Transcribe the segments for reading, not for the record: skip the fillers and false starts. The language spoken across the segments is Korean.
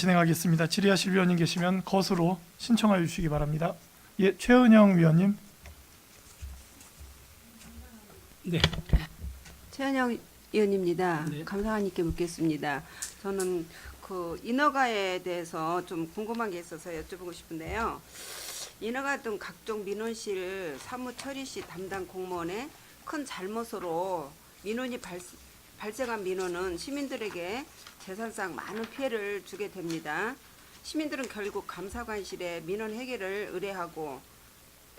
진행하겠습니다. 질의하실 위원님 계시면 거수로 신청하여 주시기 바랍니다. 예, 최은영 위원님. 네. 최은영 의원입니다. 네. 감사관님께 묻겠습니다. 저는 그 인허가에 대해서 좀 궁금한 게 있어서 여쭤보고 싶은데요. 인허가 등 각종 민원실 사무 처리 시 담당 공무원의 큰 잘못으로 민원이 발생한 민원은 시민들에게 재산상 많은 피해를 주게 됩니다. 시민들은 결국 감사관실에 민원 해결을 의뢰하고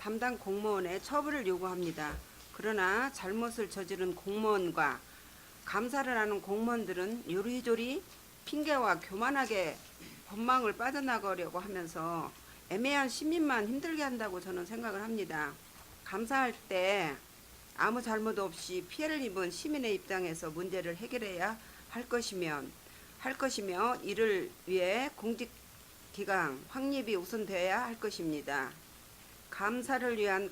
담당 공무원의 처벌을 요구합니다. 그러나 잘못을 저지른 공무원과 감사를 하는 공무원들은 요리조리 핑계와 교만하게 법망을 빠져나가려고 하면서 애매한 시민만 힘들게 한다고 저는 생각을 합니다. 감사할 때 아무 잘못 없이 피해를 입은 시민의 입장에서 문제를 해결해야 할 것이며 이를 위해 공직기강 확립이 우선되어야 할 것입니다. 감사를 위한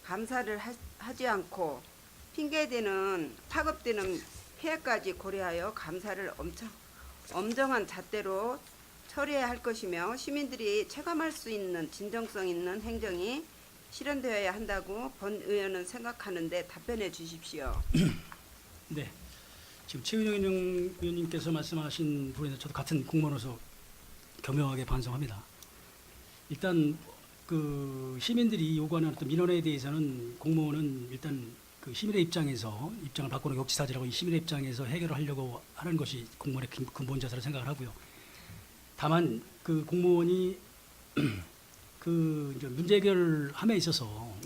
감사를 하지 않고 핑계대는 파급되는 피해까지 고려하여 감사를 엄정한 잣대로 처리해야 할 것이며 시민들이 체감할 수 있는 진정성 있는 행정이 실현되어야 한다고 본 의원은 생각하는데 답변해 주십시오. 네. 지금 최은영 의원님께서 말씀하신 부분에서 저도 같은 공무원으로서 교묘하게 반성합니다. 일단 그 시민들이 요구하는 어떤 민원에 대해서는 공무원은 일단 그 시민의 입장에서 입장을 바꾸는 역지사지라고 이 시민의 입장에서 해결을 하려고 하는 것이 공무원의 근본 자세로 생각을 하고요. 다만 그 공무원이 그 이제 문제 해결함에 있어서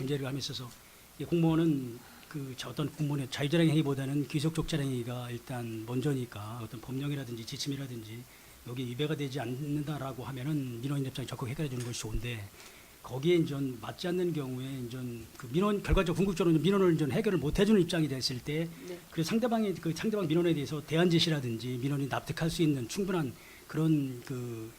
이 공무원은 그 어떤 공무원의 자유자령 행위보다는 귀속적 자령 행위가 일단 먼저니까 어떤 법령이라든지 지침이라든지 여기 위배가 되지 않는다라고 하면은 민원인 입장에 적극 해결해 주는 것이 좋은데 거기에 이제 맞지 않는 경우에 이제 그 민원 결과적 궁극적으로 민원을 이제 해결을 못 해주는 입장이 됐을 때 그 상대방 민원에 대해서 대안 제시라든지 민원이 납득할 수 있는 충분한 그런 그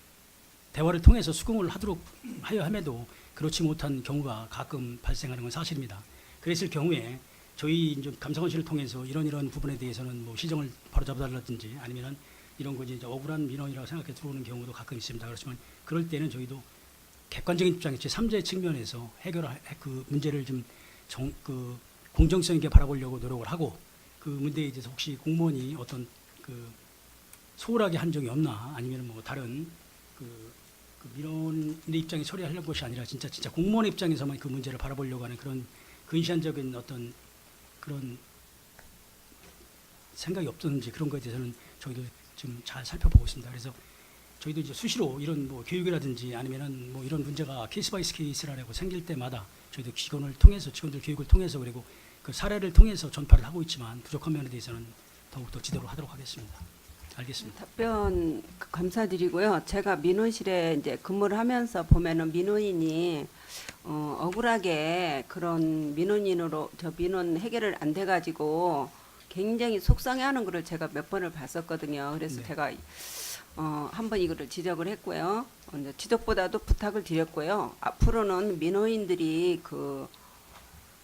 대화를 통해서 수긍을 하도록 하여 함에도 그렇지 못한 경우가 가끔 발생하는 건 사실입니다. 그랬을 경우에 저희 이제 감사관실을 통해서 이런 부분에 대해서는 뭐 시정을 바로 잡아달라든지 아니면은 이런 거지 이제 억울한 민원이라고 생각해 들어오는 경우도 가끔 있습니다. 그렇지만 그럴 때는 저희도 객관적인 입장에 제3자의 측면에서 그 문제를 좀 그 공정성 있게 바라보려고 노력을 하고 그 문제에 대해서 혹시 공무원이 어떤 그 소홀하게 한 적이 없나 아니면 뭐 다른 그 민원의 입장에 처리하려는 것이 아니라 진짜 공무원의 입장에서만 그 문제를 바라보려고 하는 그런 근시안적인 어떤 그런 생각이 없었는지 그런 것에 대해서는 저희도 좀 잘 살펴보고 있습니다. 그래서 저희도 이제 수시로 이런 뭐 교육이라든지 아니면은 뭐 이런 문제가 케이스 바이 케이스라고 생길 때마다 저희도 직원들 교육을 통해서 그리고 그 사례를 통해서 전파를 하고 있지만 부족한 면에 대해서는 더욱더 지도를 하도록 하겠습니다. 알겠습니다. 답변 감사드리고요. 제가 민원실에 이제 근무를 하면서 보면은 민원인이 억울하게 그런 민원 해결을 안 돼가지고 굉장히 속상해하는 거를 제가 몇 번을 봤었거든요. 그래서 네. 제가 한번 이거를 지적을 했고요. 이제 지적보다도 부탁을 드렸고요. 앞으로는 민원인들이 그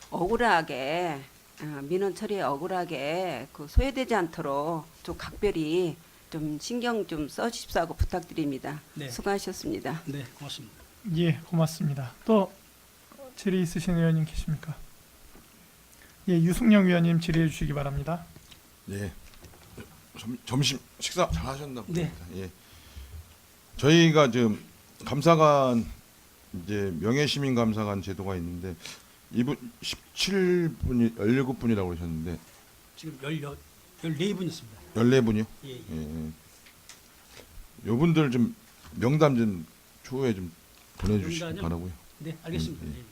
억울하게 민원 처리에 억울하게 그 소외되지 않도록 좀 각별히 좀 신경 좀 써주십사 하고 부탁드립니다. 네. 수고하셨습니다. 네, 고맙습니다. 예, 고맙습니다. 또 질의 있으신 의원님 계십니까? 예, 유승영 위원님 질의해 주시기 바랍니다. 예. 점심 식사 잘 하셨나 봅니다. 네. 예. 저희가 지금 감사관 이제 명예시민 감사관 제도가 있는데 이분 17분이 17분이라고 그러셨는데 지금 14분 있습니다. 14분이요? 예, 예. 예. 요분들 좀 명단 좀 추후에 좀 보내주시기 명단요? 바라고요. 네, 알겠습니다. 예. 예.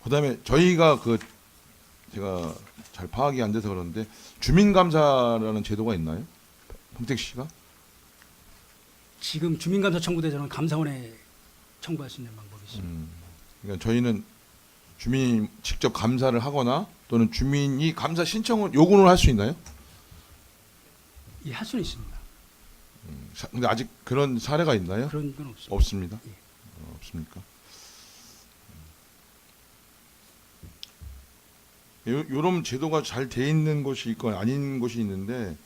그다음에 저희가 제가 잘 파악이 안 돼서 그러는데 주민감사라는 제도가 있나요? 평택시가? 지금 주민감사 청구대전은 감사원에 청구할 수 있는 방법이 있습니다. 그러니까 저희는 주민이 직접 감사를 하거나 또는 주민이 감사 신청을 요구를 할 수 있나요? 예, 할 수는 있습니다. 근데 아직 그런 사례가 있나요? 그런 건 없습니다. 없습니다. 예. 없습니까? 요런 제도가 잘 돼 있는 곳이 있건 아닌 곳이 있는데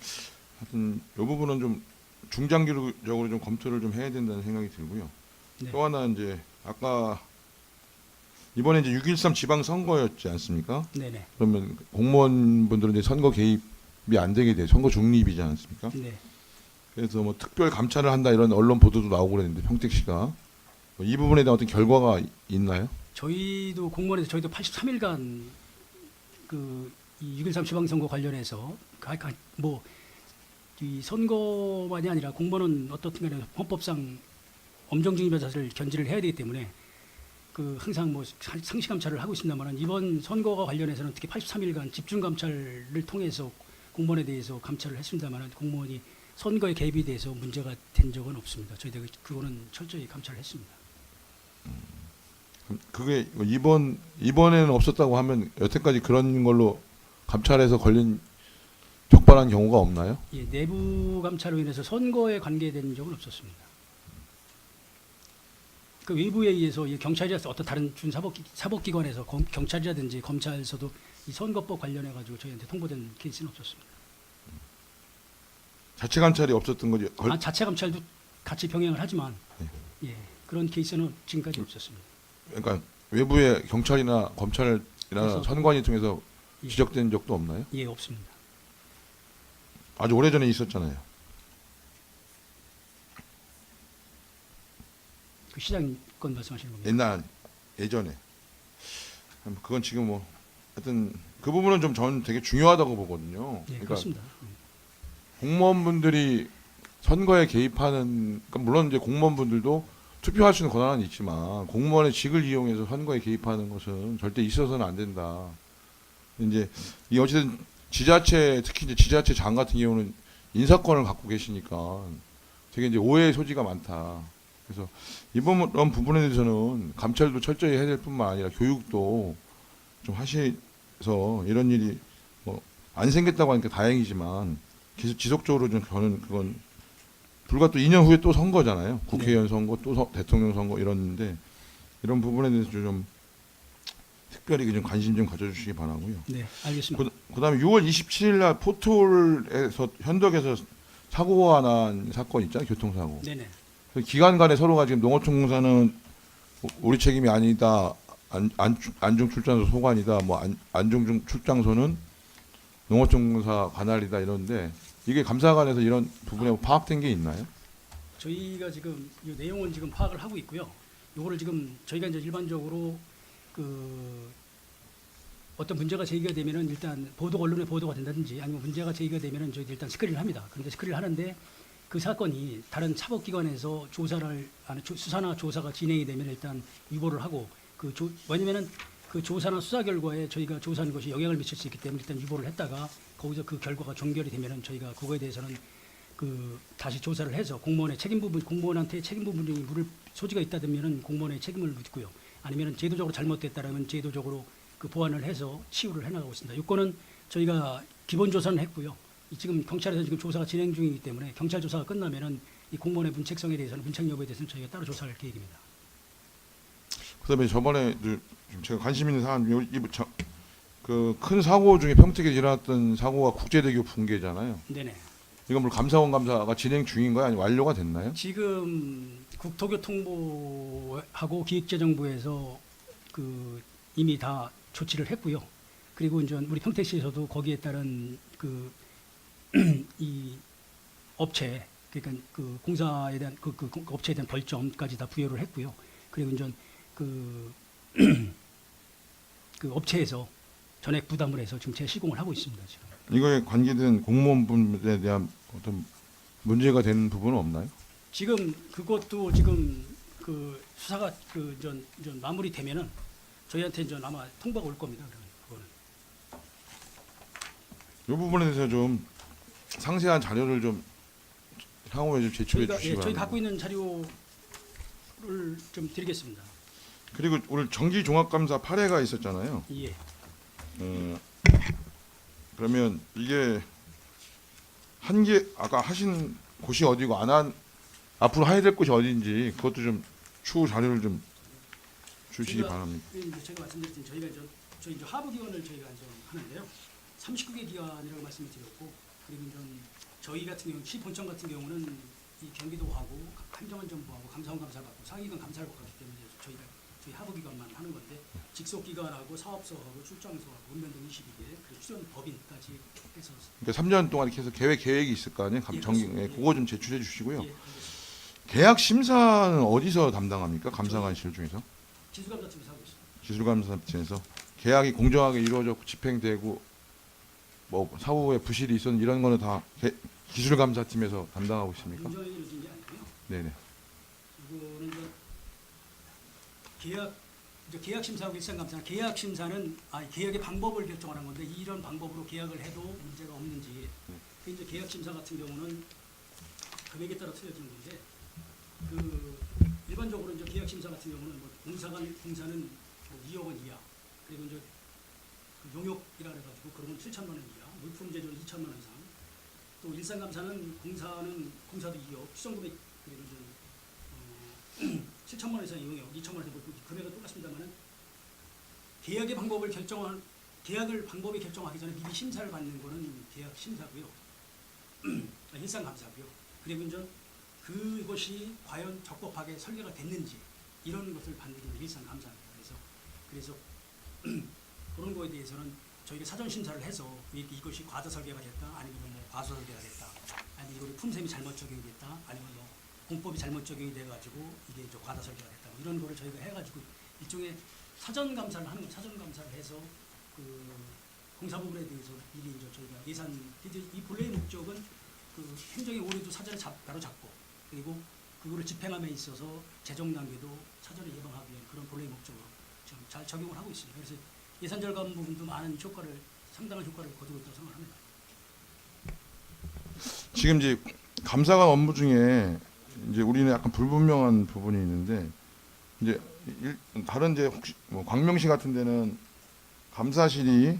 하여튼 이 부분은 좀 중장기적으로 좀 검토를 좀 해야 된다는 생각이 들고요. 네. 또 하나 이제 아까 이번에 이제 6.13 지방 선거였지 않습니까? 네네. 그러면 공무원분들은 이제 선거 개입이 안 되게 돼, 선거 중립이지 않습니까? 네. 그래서 뭐 특별 감찰을 한다 이런 언론 보도도 나오고 그랬는데 평택시가 뭐이 부분에 대한 어떤 결과가 있나요? 저희도 공무원에서 저희도 83일간 이6.13 지방선거 관련해서 뭐이 선거만이 아니라 공무원은 어떻든 간에 헌법상 엄정중립의 자세를 견지를 해야 되기 때문에 항상 뭐 상시 감찰을 하고 있습니다만 이번 선거와 관련해서는 특히 83일간 집중 감찰을 통해서 공무원에 대해서 감찰을 했습니다만 공무원이 선거에 개입에 대해서 문제가 된 적은 없습니다. 저희들 그거는 철저히 감찰을 했습니다. 그게 이번에는 없었다고 하면 여태까지 그런 걸로 감찰해서 걸린 적발한 경우가 없나요? 예, 내부 감찰로 인해서 선거에 관계된 적은 없었습니다. 그 외부에 의해서 경찰이라서 어떤 다른 사법기관에서 경찰이라든지 검찰에서도 이 선거법 관련해 가지고 저희한테 통보된 케이스는 없었습니다. 자체 감찰이 없었던 거죠. 자체 감찰도 같이 병행을 하지만 예, 그런 케이스는 지금까지 없었습니다. 그러니까 외부의 경찰이나 검찰이나 그래서- 선관위 통해서 예. 지적된 적도 없나요? 예, 없습니다. 아주 오래전에 있었잖아요. 그 시장 건 말씀하시는 겁니다. 옛날 예전에. 그건 지금 뭐 하여튼 그 부분은 좀 저는 되게 중요하다고 보거든요. 예, 그러니까 그렇습니다. 공무원분들이 선거에 개입하는, 그러니까 물론 이제 공무원분들도 투표할 수 있는 권한은 있지만 공무원의 직을 이용해서 선거에 개입하는 것은 절대 있어서는 안 된다. 이제 이 어쨌든 지자체, 특히 이제 지자체장 같은 경우는 인사권을 갖고 계시니까 되게 이제 오해의 소지가 많다. 그래서 이번 부분에 대해서는 감찰도 철저히 해야 될 뿐만 아니라 교육도 좀 하셔서 이런 일이 뭐 안 생겼다고 하니까 다행이지만 계속 지속적으로 좀 저는 그건 불과 또 2년 후에 또 선거잖아요. 국회의원 선거, 또 대통령 선거 이러는데 이런 부분에 대해서 좀 특별히 좀 관심 좀 가져주시기 바라고요. 네, 알겠습니다. 그다음에 6월 27일 날 포털에서 현덕에서 사고가 난 사건 있잖아요. 교통사고. 네네. 기관 간에 서로가 지금 농어촌공사는 우리 책임이 아니다. 안중 출장소 소관이다. 뭐 안중 출장소는 농어촌공사 관할이다 이런데 이게 감사관에서 이런 부분에 파악된 게 있나요? 저희가 지금 이 내용은 지금 파악을 하고 있고요. 요거를 지금 저희가 이제 일반적으로 어떤 문제가 제기가 되면은 일단 언론에 보도가 된다든지 아니면 문제가 제기가 되면은 저희 일단 스크린을 합니다. 그런데 스크린을 하는데 그 사건이 다른 사법기관에서 수사나 조사가 진행이 되면 일단 유보를 하고 왜냐면은 그 조사나 수사 결과에 저희가 조사한 것이 영향을 미칠 수 있기 때문에 일단 유보를 했다가 거기서 그 결과가 종결이 되면은 저희가 그거에 대해서는 다시 조사를 해서 공무원한테 책임 부분이 물을 소지가 있다면은 공무원의 책임을 묻고요. 아니면은 제도적으로 잘못됐다라면 제도적으로 보완을 해서 치유를 해나가고 있습니다. 요건은 저희가 기본 조사는 했고요. 지금 경찰에서 지금 조사가 진행 중이기 때문에 경찰 조사가 끝나면은 이 공무원의 문책성에 대해서는 문책 여부에 대해서는 저희가 따로 조사할 계획입니다. 그다음에 저번에 좀 제가 관심 있는 사안 그 큰 사고 중에 평택에 일어났던 사고가 국제대교 붕괴잖아요. 네네. 이건 뭐 감사원 감사가 진행 중인가요? 아니면 완료가 됐나요? 지금 국토교통부하고 기획재정부에서 이미 다 조치를 했고요. 그리고 이제 우리 평택시에서도 거기에 따른 이 업체 그러니까 공사에 대한 업체에 대한 벌점까지 다 부여를 했고요. 그리고 이제 그 업체에서 전액 부담을 해서 지금 재시공을 하고 있습니다. 지금. 이거에 관계된 공무원분에 대한 어떤 문제가 되는 부분은 없나요? 지금 그것도 지금 수사가 전 마무리되면은 저희한테 이제 아마 통보가 올 겁니다. 그거는. 이 부분에 대해서 좀 상세한 자료를 좀 향후에 좀 제출해 주시기 저희 바랍니다. 갖고 있는 자료를 좀 드리겠습니다. 그리고 오늘 정기 종합감사 8회가 있었잖아요. 예. 그러면 이게 아까 하신 곳이 어디고 앞으로 해야 될 곳이 어딘지 그것도 좀 추후 자료를 좀 주시기 바랍니다. 제가 말씀드렸던 저희 이제 하부 기관을 저희가 이제 하는데요. 39개 기관이라고 말씀을 드렸고 그리고 이제 저희 같은 경우 시본청 같은 경우는 이 경기도하고 행정안전부하고 감사원 감사를 받고 상위기관 감사를 받기 때문에 저희 하부기관만 하는 건데 직속기관하고 사업소하고 출장소하고 읍면 등 22개 그리고 출연법인까지 해서 그러니까 3년 동안 이렇게 해서 계획이 있을 거 아니에요? 예, 정기, 그렇습니다. 그거 좀 제출해 주시고요. 예, 알겠습니다. 계약 심사는 어디서 담당합니까? 감사관실 중에서? 기술감사팀에서 하고 있습니다. 기술감사팀에서 계약이 공정하게 이루어졌고 집행되고 뭐 사후에 부실이 있었는 이런 거는 다 기술감사팀에서 담당하고 있습니까? 공정하게 이루어진 게 아니고요. 네네. 이거는 이제 계약 심사하고 일상 감사는 계약 심사는 계약의 방법을 결정하는 건데 이런 방법으로 계약을 해도 문제가 없는지 그 이제 계약 심사 같은 경우는 금액에 따라 틀려지는 건데 그 일반적으로 이제 계약 심사 같은 경우는 뭐 공사는 뭐 2억 원 이하 그리고 이제 그 용역이라 그래가지고 그러면 7천만 원 이하 물품 제조는 2천만 원 이상 또 일상 감사는 공사도 2억 추정금액 그리고 이제 7천만 원 이상 용역 2천만 원 이상 금액은 똑같습니다만은 계약의 방법을 방법이 결정하기 전에 미리 심사를 받는 거는 계약 심사고요. 일상 감사고요. 그리고 이제 그것이 과연 적법하게 설계가 됐는지 이런 것을 받는 게 일상 감사입니다. 그래서 그런 거에 대해서는 저희가 사전 심사를 해서 이것이 과다 설계가 됐다, 아니면 뭐 과소 설계가 됐다, 아니면 이거 품셈이 잘못 적용됐다, 아니면 뭐 공법이 잘못 적용이 돼가지고 이게 이제 과다 설계가 됐다, 뭐 이런 거를 저희가 해가지고 일종의 사전 감사를 하는 거, 사전 감사를 해서 그 공사 부분에 대해서 미리 이제 저희가 예산 이 본래의 목적은 그 행정의 오류도 사전에 바로 잡고 그리고 그거를 집행함에 있어서 재정 낭비도 사전에 예방하기 위한 그런 본래의 목적으로 지금 잘 적용을 하고 있습니다. 그래서 예산 절감 부분도 상당한 효과를 거두고 있다고 생각합니다. 지금 이제 감사관 업무 중에 이제 우리는 약간 불분명한 부분이 있는데 이제 다른 이제 혹시 뭐 광명시 같은 데는 감사실이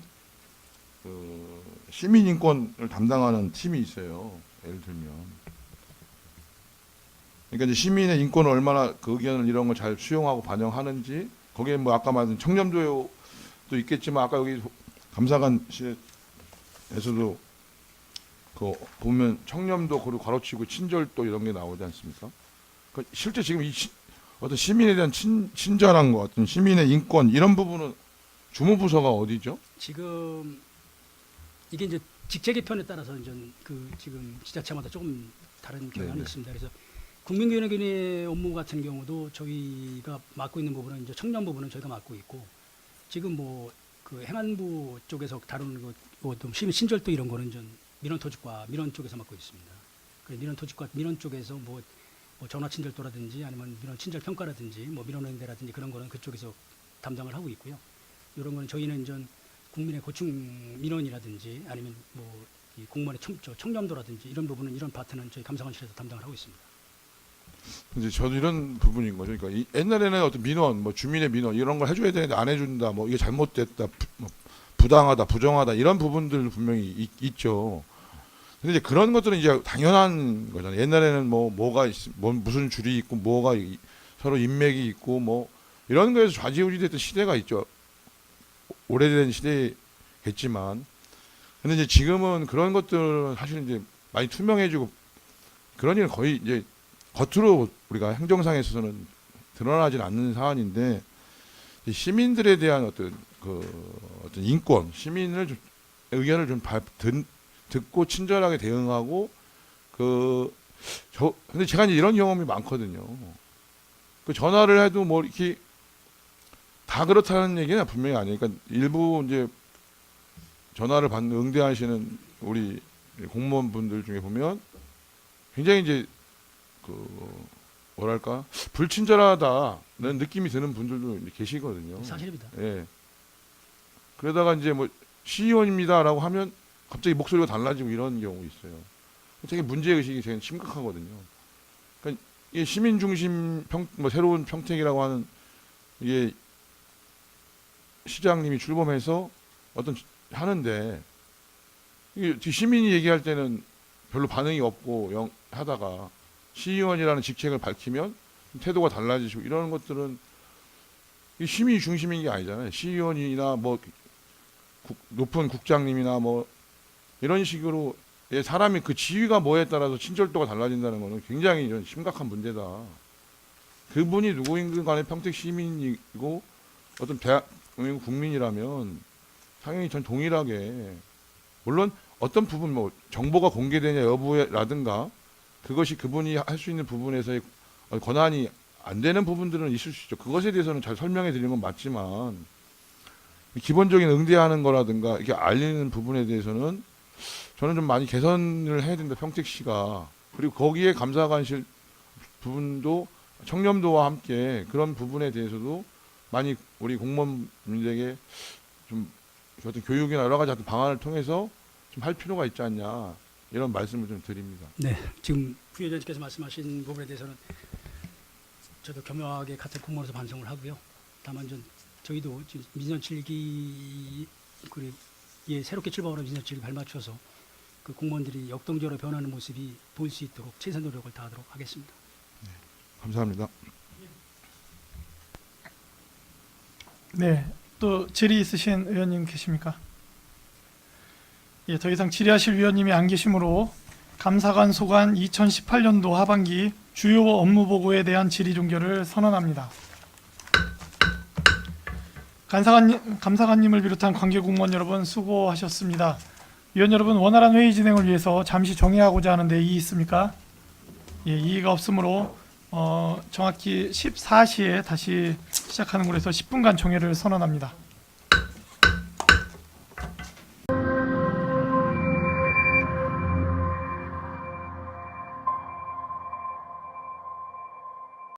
그 시민 인권을 담당하는 팀이 있어요. 예를 들면 그러니까 이제 시민의 인권을 얼마나 그 의견을 이런 걸 잘 수용하고 반영하는지 거기에 뭐 아까 말한 청렴도도 있겠지만 아까 여기 감사관실에서도 그 보면 청렴도 그리고 괄호치고 친절도 이런 게 나오지 않습니까? 그러니까 실제 지금 어떤 시민에 대한 친절한 것, 어떤 시민의 인권 이런 부분은 주무부서가 어디죠? 지금 이게 이제 직제 개편에 따라서 이제 그 지금 지자체마다 조금 다른 경향이 네네. 있습니다. 그래서 국민교육위원회 업무 같은 경우도 저희가 맡고 있는 부분은 이제 청년 부분은 저희가 맡고 있고 지금 뭐 그 행안부 쪽에서 다루는 것, 시민 친절도 이런 거는 좀 민원토지과 민원 쪽에서 맡고 있습니다. 그래서 민원토지과 민원 쪽에서 뭐 전화 친절도라든지 아니면 민원 친절 평가라든지 뭐 민원응대라든지 그런 거는 그쪽에서 담당을 하고 있고요. 이런 거는 저희는 이제 국민의 고충 민원이라든지 아니면 뭐 이 공무원의 청렴도라든지 이런 부분은 이런 파트는 저희 감사관실에서 담당을 하고 있습니다. 이제 저도 이런 부분인 거죠. 그러니까 옛날에는 어떤 민원, 뭐 주민의 민원 이런 걸 해줘야 되는데 안 해준다, 뭐 이게 잘못됐다, 부당하다, 부정하다 이런 부분들 분명히 있죠. 근데 이제 그런 것들은 이제 당연한 거잖아요. 옛날에는 무슨 줄이 있고 서로 인맥이 있고 뭐 이런 거에서 좌지우지됐던 시대가 있죠. 오래된 시대겠지만, 근데 이제 지금은 그런 것들은 사실 이제 많이 투명해지고 그런 일은 거의 이제 겉으로 우리가 행정상에 있어서는 드러나지는 않는 사안인데 시민들에 대한 어떤 인권, 시민의 의견을 좀 듣고 친절하게 대응하고 근데 제가 이제 이런 경험이 많거든요. 그 전화를 해도 뭐 이렇게 다 그렇다는 얘기는 분명히 아니니까 일부 이제 전화를 응대하시는 우리 공무원분들 중에 보면 굉장히 이제 뭐랄까 불친절하다는 느낌이 드는 분들도 계시거든요. 사실입니다. 예. 그러다가 이제 뭐 시의원입니다라고 하면 갑자기 목소리가 달라지고 이런 경우 있어요. 되게 문제 의식이 되게 심각하거든요. 그러니까 이게 시민 중심 새로운 평택이라고 하는 이게 시장님이 출범해서 하는데 이게 시민이 얘기할 때는 별로 반응이 없고 하다가 시의원이라는 직책을 밝히면 태도가 달라지시고 이런 것들은 시민이 중심인 게 아니잖아요. 시의원이나 뭐 높은 국장님이나 뭐 이런 식으로 예, 사람이 그 지위가 뭐에 따라서 친절도가 달라진다는 것은 굉장히 이런 심각한 문제다. 그분이 누구인가 간에 평택 시민이고 어떤 대한민국 국민이라면 당연히 전 동일하게, 물론 어떤 부분 뭐 정보가 공개되냐 여부라든가 그것이 그분이 할 수 있는 부분에서의 권한이 안 되는 부분들은 있을 수 있죠. 그것에 대해서는 잘 설명해 드리는 건 맞지만 기본적인 응대하는 거라든가 이렇게 알리는 부분에 대해서는 저는 좀 많이 개선을 해야 된다, 평택시가. 그리고 거기에 감사관실 부분도 청렴도와 함께 그런 부분에 대해서도 많이 우리 공무원분들에게 좀 어떤 교육이나 여러 가지 어떤 방안을 통해서 좀 할 필요가 있지 않냐, 이런 말씀을 좀 드립니다. 네, 지금 부위원장님께서 말씀하신 부분에 대해서는 저도 겸허하게 같은 공무원으로서 반성을 하고요. 다만 저희도 지금 민선 7기 예, 새롭게 출범하는 민선 7기 발맞춰서 그 공무원들이 역동적으로 변하는 모습이 보일 수 있도록 최선 노력을 다하도록 하겠습니다. 감사합니다. 네, 또 질의 있으신 의원님 계십니까? 예, 더 이상 질의하실 위원님이 안 계시므로 감사관 소관 2018년도 하반기 주요 업무 보고에 대한 질의 종결을 선언합니다. 감사관님을 비롯한 관계 공무원 여러분 수고하셨습니다. 위원 여러분, 원활한 회의 진행을 위해서 잠시 정회하고자 하는데 이의 있습니까? 예, 이의가 없으므로 정확히 14시에 다시 시작하는 걸로 해서 10분간 정회를 선언합니다.